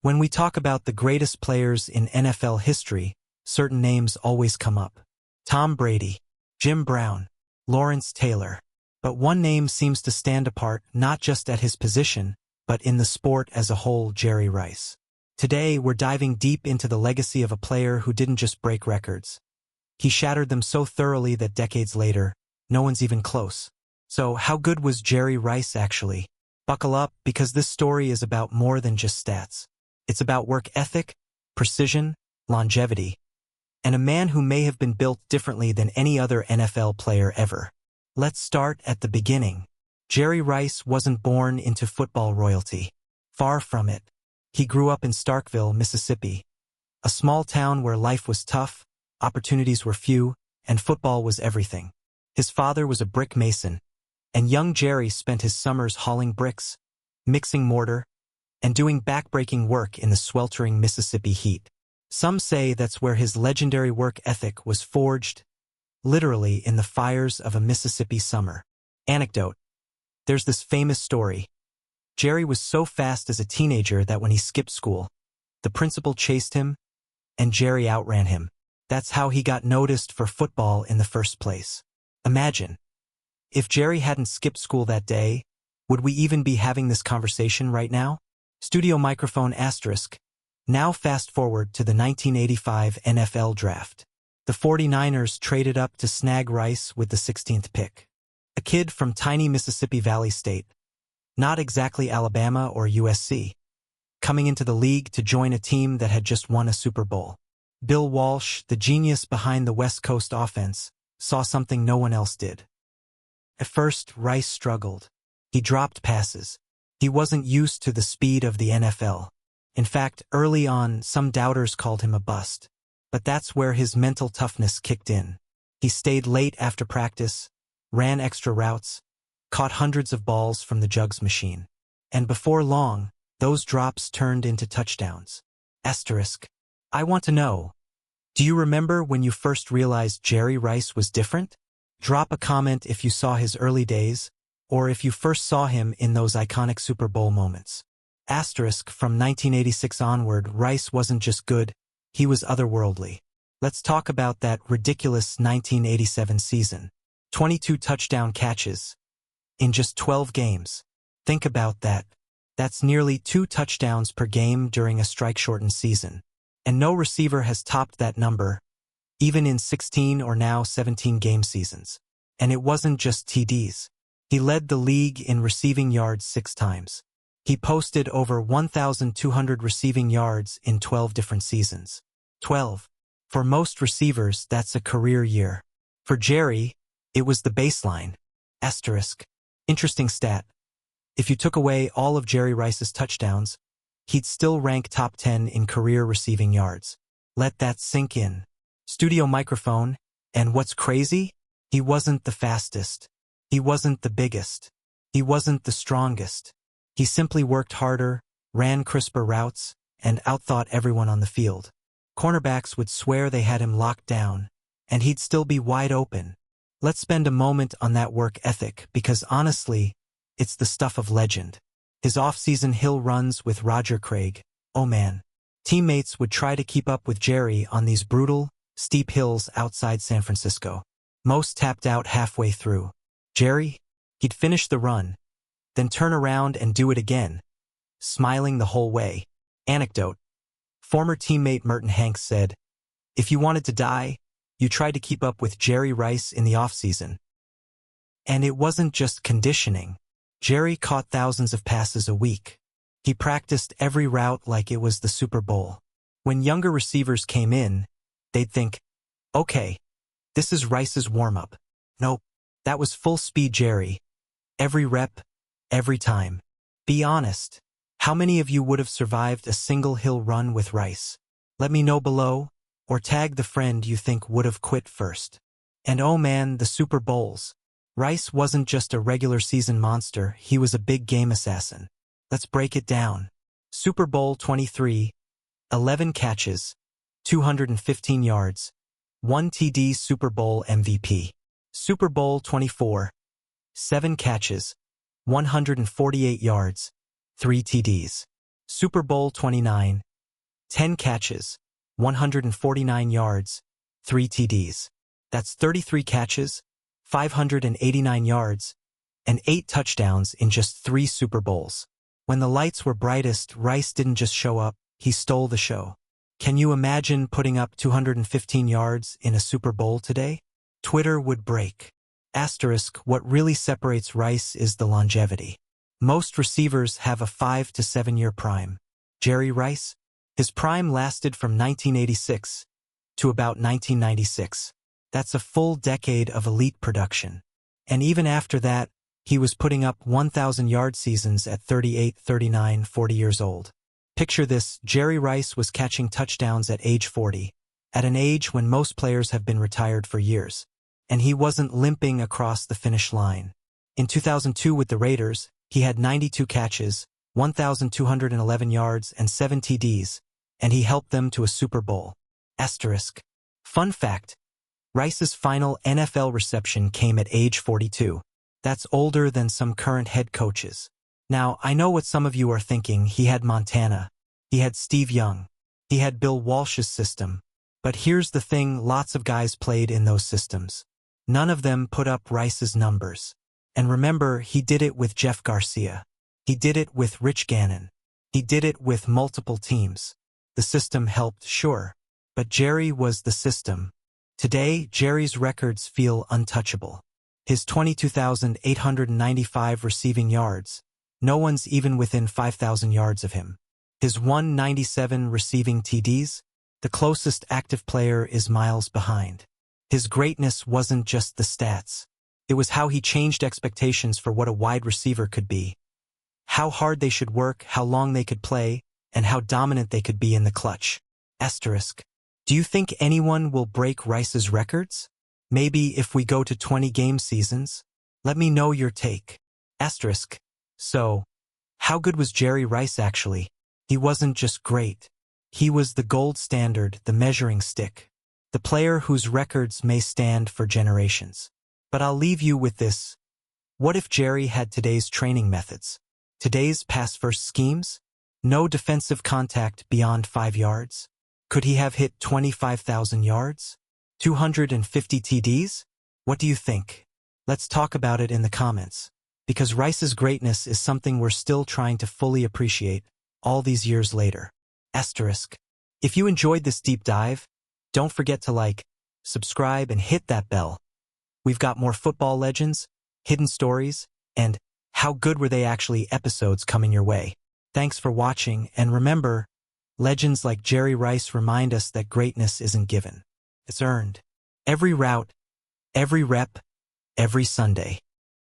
When we talk about the greatest players in NFL history, certain names always come up. Tom Brady, Jim Brown, Lawrence Taylor. But one name seems to stand apart not just at his position, but in the sport as a whole: Jerry Rice. Today, we're diving deep into the legacy of a player who didn't just break records. He shattered them so thoroughly that decades later, no one's even close. So, how good was Jerry Rice actually? Buckle up, because this story is about more than just stats. It's about work ethic, precision, longevity, and a man who may have been built differently than any other NFL player ever. Let's start at the beginning. Jerry Rice wasn't born into football royalty. Far from it. He grew up in Starkville, Mississippi, a small town where life was tough, opportunities were few, and football was everything. His father was a brick mason, and young Jerry spent his summers hauling bricks, mixing mortar, and doing backbreaking work in the sweltering Mississippi heat. Some say that's where his legendary work ethic was forged, literally in the fires of a Mississippi summer. Anecdote: there's this famous story. Jerry was so fast as a teenager that when he skipped school, the principal chased him, and Jerry outran him. That's how he got noticed for football in the first place. Imagine, if Jerry hadn't skipped school that day, would we even be having this conversation right now? Studio microphone asterisk. Now fast forward to the 1985 NFL Draft. The 49ers traded up to snag Rice with the 16th pick. A kid from tiny Mississippi Valley State, not exactly Alabama or USC, coming into the league to join a team that had just won a Super Bowl. Bill Walsh, the genius behind the West Coast offense, saw something no one else did. At first, Rice struggled. He dropped passes. He wasn't used to the speed of the NFL. In fact, early on, some doubters called him a bust. But that's where his mental toughness kicked in. He stayed late after practice, ran extra routes, caught hundreds of balls from the jugs machine. And before long, those drops turned into touchdowns. Asterisk. I want to know, do you remember when you first realized Jerry Rice was different? Drop a comment if you saw his early days, or if you first saw him in those iconic Super Bowl moments. Asterisk. From 1986 onward, Rice wasn't just good, he was otherworldly. Let's talk about that ridiculous 1987 season. 22 touchdown catches in just 12 games. Think about that. That's nearly 2 touchdowns per game during a strike-shortened season. And no receiver has topped that number, even in 16 or now 17 game seasons. And it wasn't just TDs. He led the league in receiving yards 6 times. He posted over 1,200 receiving yards in 12 different seasons. 12. For most receivers, that's a career year. For Jerry, it was the baseline. Asterisk. Interesting stat. If you took away all of Jerry Rice's touchdowns, he'd still rank top 10 in career receiving yards. Let that sink in. Studio microphone. And what's crazy? He wasn't the fastest. He wasn't the biggest. He wasn't the strongest. He simply worked harder, ran crisper routes, and outthought everyone on the field. Cornerbacks would swear they had him locked down, and he'd still be wide open. Let's spend a moment on that work ethic, because honestly, it's the stuff of legend. His off-season hill runs with Roger Craig, oh man. Teammates would try to keep up with Jerry on these brutal, steep hills outside San Francisco. Most tapped out halfway through. Jerry? He'd finish the run, then turn around and do it again, smiling the whole way. Anecdote. Former teammate Merton Hanks said, "If you wanted to die, you tried to keep up with Jerry Rice in the off-season." And it wasn't just conditioning. Jerry caught thousands of passes a week. He practiced every route like it was the Super Bowl. When younger receivers came in, they'd think, okay, this is Rice's warm-up. Nope, that was full-speed Jerry. Every rep, every time. Be honest. How many of you would have survived a single hill run with Rice? Let me know below, or tag the friend you think would have quit first. And oh man, the Super Bowls. Rice wasn't just a regular season monster, he was a big game assassin. Let's break it down. Super Bowl 23, 11 catches, 215 yards, 1 TD. Super Bowl MVP. Super Bowl 24, 7 catches, 148 yards, 3 TDs. Super Bowl 29, 10 catches, 149 yards, 3 TDs. That's 33 catches, 589 yards, and 8 touchdowns in just 3 Super Bowls. When the lights were brightest, Rice didn't just show up, he stole the show. Can you imagine putting up 215 yards in a Super Bowl today? Twitter would break. Asterisk, what really separates Rice is the longevity. Most receivers have a 5 to 7 year prime. Jerry Rice? His prime lasted from 1986 to about 1996. That's a full decade of elite production. And even after that, he was putting up 1,000-yard seasons at 38, 39, 40 years old. Picture this, Jerry Rice was catching touchdowns at age 40, at an age when most players have been retired for years. And he wasn't limping across the finish line. In 2002 with the Raiders, he had 92 catches, 1,211 yards, and 7 TDs, and he helped them to a Super Bowl. Asterisk. Fun fact, Rice's final NFL reception came at age 42. That's older than some current head coaches. Now, I know what some of you are thinking. He had Montana. He had Steve Young. He had Bill Walsh's system. But here's the thing, lots of guys played in those systems. None of them put up Rice's numbers. And remember, he did it with Jeff Garcia. He did it with Rich Gannon. He did it with multiple teams. The system helped, sure. But Jerry was the system. Today, Jerry's records feel untouchable. His 22,895 receiving yards. No one's even within 5,000 yards of him. His 197 receiving TDs. The closest active player is miles behind. His greatness wasn't just the stats. It was how he changed expectations for what a wide receiver could be. How hard they should work, how long they could play, and how dominant they could be in the clutch. Asterisk. Do you think anyone will break Rice's records? Maybe if we go to 20 game seasons? Let me know your take. Asterisk. So, how good was Jerry Rice actually? He wasn't just great. He was the gold standard, the measuring stick. The player whose records may stand for generations. But I'll leave you with this. What if Jerry had today's training methods? Today's pass-first schemes? No defensive contact beyond 5 yards? Could he have hit 25,000 yards? 250 TDs? What do you think? Let's talk about it in the comments. Because Rice's greatness is something we're still trying to fully appreciate all these years later. Asterisk. If you enjoyed this deep dive, don't forget to like, subscribe, and hit that bell. We've got more football legends, hidden stories, and how good were they actually episodes coming your way. Thanks for watching, and remember, legends like Jerry Rice remind us that greatness isn't given. It's earned. Every route, every rep, every Sunday.